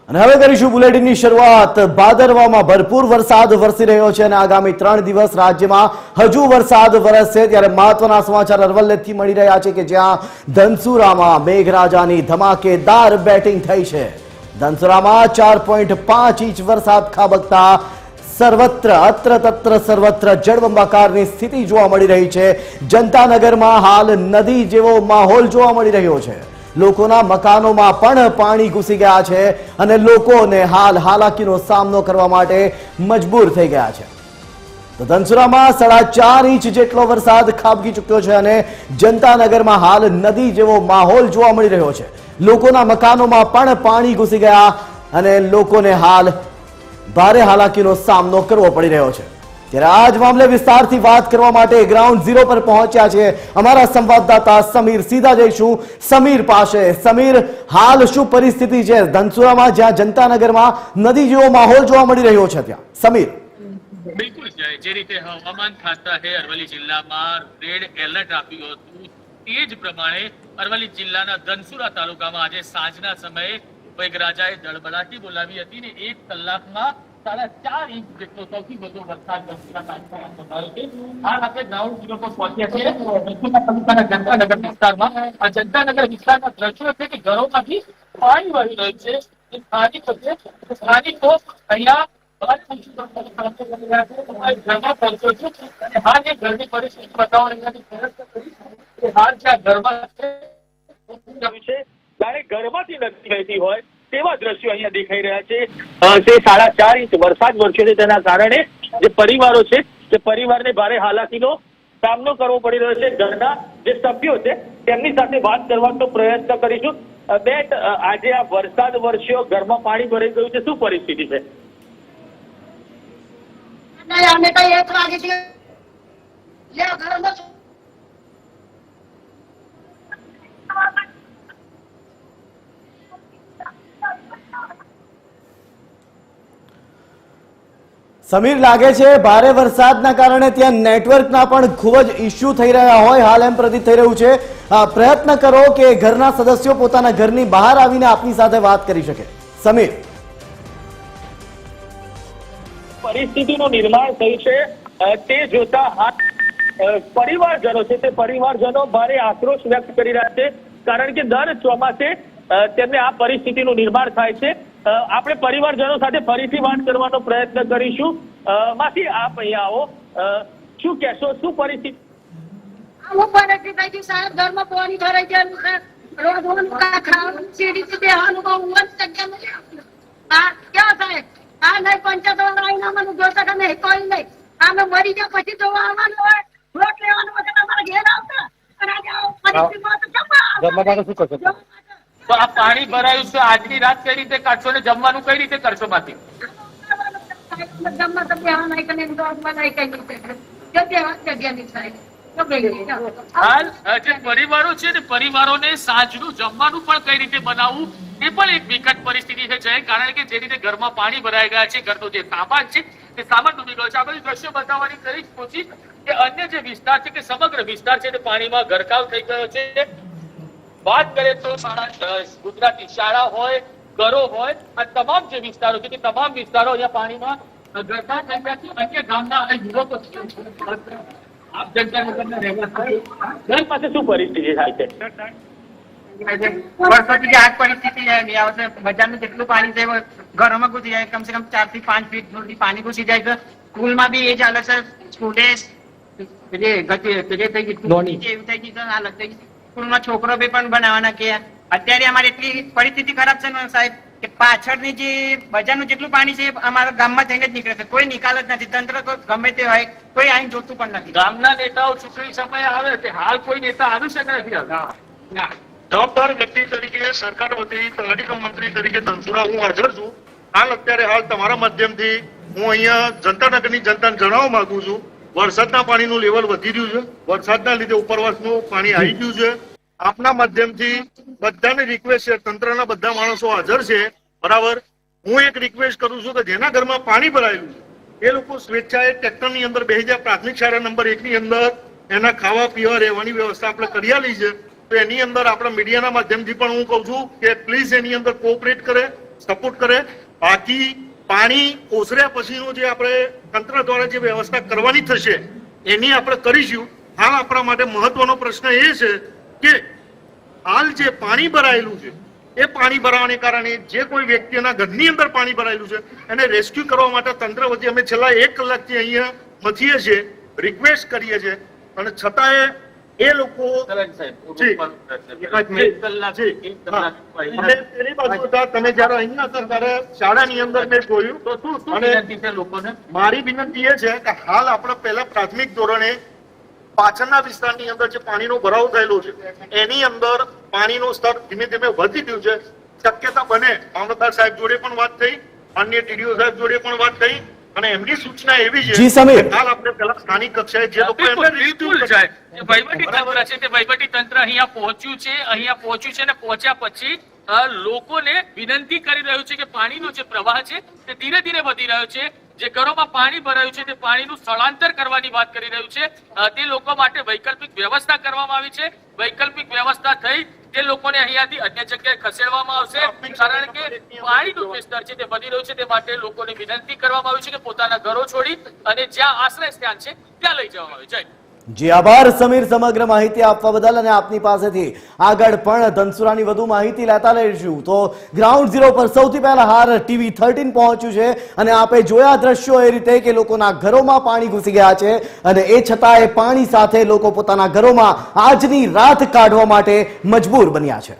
અને હવે કરીશું બુલેટિનની શરૂઆત। ભાદરવામાં ભરપૂર વરસાદ વરસી રહ્યો છે અને આગામી 3 દિવસ રાજ્યમાં હજુ વરસાદ વરસશે। ત્યારે મહત્વના સમાચાર અરવલ્લીથી મળી રહ્યા છે કે જ્યાં ધનસુરામાં મેઘરાજાની ધમાકેદાર બેટિંગ થઈ છે। ધનસુરામાં 4.5 ઇંચ વરસાદ ખાબકતા સર્વત્ર અત્ર તત્ર સર્વત્ર જળબંબાકારની સ્થિતિ જોવા મળી રહી છે। જનતાનગરમાં હાલ નદી જેવો માહોલ જોવા મળી રહ્યો છે। લોકોના મકાનોમાં પણ પાણી ઘૂસી ગયા છે અને લોકોને હાલ હાલાકીનો સામનો કરવા માટે મજબૂર થઈ ગયા છે। તો ધનસુરામાં 4.5 ઇંચ જેટલો વરસાદ ખાબકી ચૂક્યો છે અને જનતાનગરમાં હાલ નદી જેવો માહોલ જોવા મળી રહ્યો છે। લોકોના મકાનોમાં પણ પાણી ઘૂસી ગયા અને લોકોને હાલ ભારે હાલાકીનો સામનો કરવો પડી રહ્યો છે। ત્યારે આજ મામલે વિસ્તારથી વાત કરવા માટે ગ્રાઉન્ડ ઝીરો પર પહોંચ્યા છે અમારા સંવાદદાતા સમીર। સીધા જઈશું સમીર પાસે। સમીર, હાલ શું પરિસ્થિતિ છે ધનસુરામાં જ્યાં જનતાનગરમાં નદી જેવો માહોલ જોવા મળી રહ્યો છે ત્યાં? સમીર। બિલકુલ જે રીતે હવામાન ખાતાએ અરવલ્લી જિલ્લામાં રેડ એલર્ટ આપ્યું હતું તે જ પ્રમાણે અરવલ્લી જિલ્લાના ધનસુરા તાલુકામાં આજે સાંજના સમયે મેઘરાજાએ ધડબડાટી બોલાવી હતી ને 1 કલાકમાં 4.5 ઇંચ જેટલો સૌથી વધુ વરસાદ ધનસુરા તાલુકામાં નોંધાયો છે। હાલ આપણે ગ્રાઉન્ડ ઝીરો પર પહોંચ્યા છીએ ધનસુરા તાલુકાના જનતાનગર વિસ્તારમાં। આ જનતાનગર વિસ્તારના દ્રશ્યો છે કે ઘરોમાંથી પાણી વહી રહ્યું છે। સ્થાનિકો અહીંયા ઘરમાંથી નદી વહેતી હોય તેવા દ્રશ્યો અહીંયા દેખાઈ રહ્યા છે। તે 4.5 ઇંચ વરસાદ વરસ્યો છે તેના કારણે જે પરિવારો છે તે પરિવારને ભારે હાલાકીનો સામનો કરવો પડી રહ્યો છે। ઘરના જે સભ્યો છે તેમની સાથે વાત કરવાનો પ્રયત્ન કરીશું। બેટ, આજે આ વરસાદ વરસ્યો, ઘરમાં પાણી ભરાઈ ગયું છે, શું પરિસ્થિતિ છે? અમે કઈ 1 વાગે સમીર, લાગે છે ભારે વરસાદના કારણે ત્યાં નેટવર્કના પણ ખૂબ જ ઇસ્યુ થઈ રહ્યા હોય હાલ એમ પ્રતીત થઈ રહ્યું છે। પ્રયત્ન કરો કે ઘરના સદસ્યો પોતાના ઘરની બહાર આવીને આપની સાથે વાત કરી શકે। સમીર। પરિસ્થિતિનું નિર્માણ થયું છે તે જોતા પરિવારજનો છે તે પરિવારજનો ભારે આક્રોશ વ્યક્ત કરી રહ્યા છે કારણ કે દર ચોમાસે તેમને આ પરિસ્થિતિનું નિર્માણ થાય છે। આપણે પરિવારજનો સાથે ફરીથી વાત કરવાનો પ્રયત્ન કરીશું। માંથી આપ અહીંયા આવો, શું કહેશો, શું પરિસ્થિતિ? હું પરિસ્થિતિ સાહેબ, ઘરમાં પાણી ભરાઈ ગયું છે, રોડનું ખાવાનું સીડી બેહવાનું બહુ જગ્યા નથી। હા ક્યાં સાહેબ, આ નહીં પંચાયત આવીને મને જોતા કે નહીં કોઈ નહીં, અમે મરી ગયા પછી જોવા આવવાનું હોય, રોટ લેવાનું વખત અમારે ઘેર આવતા અને આજે પરિસ્થિતિમાં તો શું કરશો? તો આ પાણી ભરાયું છે, આજની રાત કઈ રીતે કાઢશો ને જમવાનું કઈ રીતે કરશો? માંથી હાલ જે પરિવારો છે ને પરિવારોને સાંજનું જમવાનું પણ કઈ રીતે બનાવવું એ પણ એક વિકટ પરિસ્થિતિ છે કારણ કે જે રીતે ઘરમાં પાણી ભરાઈ ગયા છે, ઘરનો જે સામાન છે તે સામાન ડૂબી ગયો છે। આપણે દ્રશ્યો બતાવવાની કરી કોશિશ કે અન્ય જે વિસ્તાર છે કે સમગ્ર વિસ્તાર છે તે પાણીમાં ગરકાવ થઈ ગયો છે। વાત કરીએ તો ગુજરાતી શાળા હોય, ઘરો હોય, આ તમામ જે વિસ્તારો છે તે તમામ વિસ્તારો અહીંયા પાણીમાં ગરકાવ થઈ ગયા છે। અન્ય ગામના યુવકો આપ જનતાનગરના રહેવાસી, ઘર પાસે શું પરિસ્થિતિ થાય છે? વર્ષોથી આ પરિસ્થિતિ બજારનું જેટલું પાણી છે ઘરોમાં ઘૂસી જાય, કમસે કમ 4 થી 5 ફીટ સુધી પાણી ઘૂસી જાય છે। સ્કૂલમાં બી એ જ હાલત છે, સ્કૂલે થઈ ગઈ હાલત થઈ ગઈ। સ્કૂલમાં છોકરો બી પણ બનાવવાના કે અત્યારે અમારી એટલી પરિસ્થિતિ ખરાબ છે ને સાહેબ કે પાછળની જે બજારનું જેટલું પાણી છે અમારા ગામમાં જઈને જ નીકળે છે, કોઈ નિકાલ જ નથી। તંત્ર ગમે તે હોય કોઈ આઈને જોતું પણ નથી। ગામના નેતાઓ ચૂંટણી સમયે આવે છે, હાલ કોઈ નેતા આવી શકે નથી આવતા। જવાબદાર વ્યક્તિ તરીકે સરકાર વતી તલાટી મંત્રી તરીકે ધનસુરા હું હાજર છું। હાલ તમારા માધ્યમથી હું અહીંયા જનતાનગરની જનતાને જણાવવા માંગુ છું, વરસાદના પાણીનું લેવલ વધી રહ્યું છે, વરસાદના લીધે ઉપરવાસનું પાણી આવી ગયું છે। આપના માધ્યમથી બધાને રિક્વેસ્ટ છે, તંત્રના બધા માણસો હાજર છે બરાબર, હું એક રિક્વેસ્ટ કરું છું કે જેના ઘરમાં પાણી ભરાયેલું છે એ લોકો સ્વેચ્છાએ ટ્રેક્ટરની અંદર બેસી જાય। પ્રાથમિક શાળા નંબર 1 ની અંદર એના ખાવા પીવા રહેવાની વ્યવસ્થા આપણે કરી આલી છે। તો એની અંદર આપણા મીડિયાના માધ્યમથી પણ હું કહું છું કે પ્લીઝ એની અંદર કોઓપરેટ કરે સપોર્ટ કરે. બાકી પાણી ઓસર્યા પછીનું જે આપણે તંત્ર દ્વારા જે વ્યવસ્થા કરવાની થશે એની આપણે કરીશું. હાલ આપણા માટે મહત્વનો પ્રશ્ન એ છે કે હાલ જે પાણી ભરાયેલું છે એ પાણી ભરાવાને કારણે જે કોઈ વ્યક્તિના ઘરની અંદર પાણી ભરાયેલું છે એને રેસ્ક્યુ કરવા માટે તંત્ર વતી અમે છેલ્લા 1 કલાકથી અહીંયા મથીએ છીએ, રિક્વેસ્ટ કરીએ છીએ, અને છતાંય એ લોકો તમે જયારે અહીંયા હતા ત્યારે શાળાની અંદર મેં જોયું. અને મારી વિનંતી એ છે કે હાલ આપણે પહેલા પ્રાથમિક ધોરણે પાછળના વિસ્તારની અંદર જે પાણીનો ભરાવો થયેલો છે એની અંદર પાણીનું સ્તર ધીમે ધીમે વધી ગયું છે. શક્યતા બને મામલતદાર સાહેબ જોડે પણ વાત થઈ, અન્ય ટીડીઓ સાહેબ જોડે પણ વાત થઈ, અને એમની સૂચના એવી છે કે હાલ આપણે પહેલા સ્થાનિક કક્ષાએ જે લોકો બિલકુલ જાય વહીવટી તંત્ર છે તે વહીવટી તંત્ર અહીંયા પહોંચ્યું છે અને પહોંચ્યા પછી લોકોને વિનંતી કરી રહ્યું છે કે પાણીનો જે પ્રવાહ છે તે ધીરે ધીરે વધી રહ્યો છે. જે ઘરોમાં પાણી ભરાયું છે તે પાણીનું સ્થળાંતર કરવાની વાત કરી રહ્યું છે. તે લોકો માટે વૈકલ્પિક વ્યવસ્થા કરવામાં આવી છે. વૈકલ્પિક વ્યવસ્થા થઈ તે લોકોને અહીંયાથી અન્ય જગ્યાએ ખસેડવામાં આવશે, કારણ કે પાણીનું જે સ્તર છે તે વધી રહ્યું છે. તે માટે લોકોને વિનંતી કરવામાં આવી છે કે પોતાના ઘરો છોડી અને જ્યાં આશ્રય સ્થાન છે ત્યાં લઈ જવામાં આવે. જય જી આભાર સમીર, સમગ્ર માહિતી આપવા બદલ. અને આપની પાસેથી આગળ પણ ધનસુરાની વધુ માહિતી લેતા રહીશું. તો ગ્રાઉન્ડ ઝીરો પર સૌથી પહેલા હાર TV 13 પહોંચ્યું છે અને આપે જોયા દ્રશ્યો એ રીતે કે લોકોના ઘરોમાં પાણી ઘૂસી ગયા છે અને એ છતાંય પાણી સાથે લોકો પોતાના ઘરોમાં આજની રાત કાઢવા માટે મજબૂર બન્યા છે.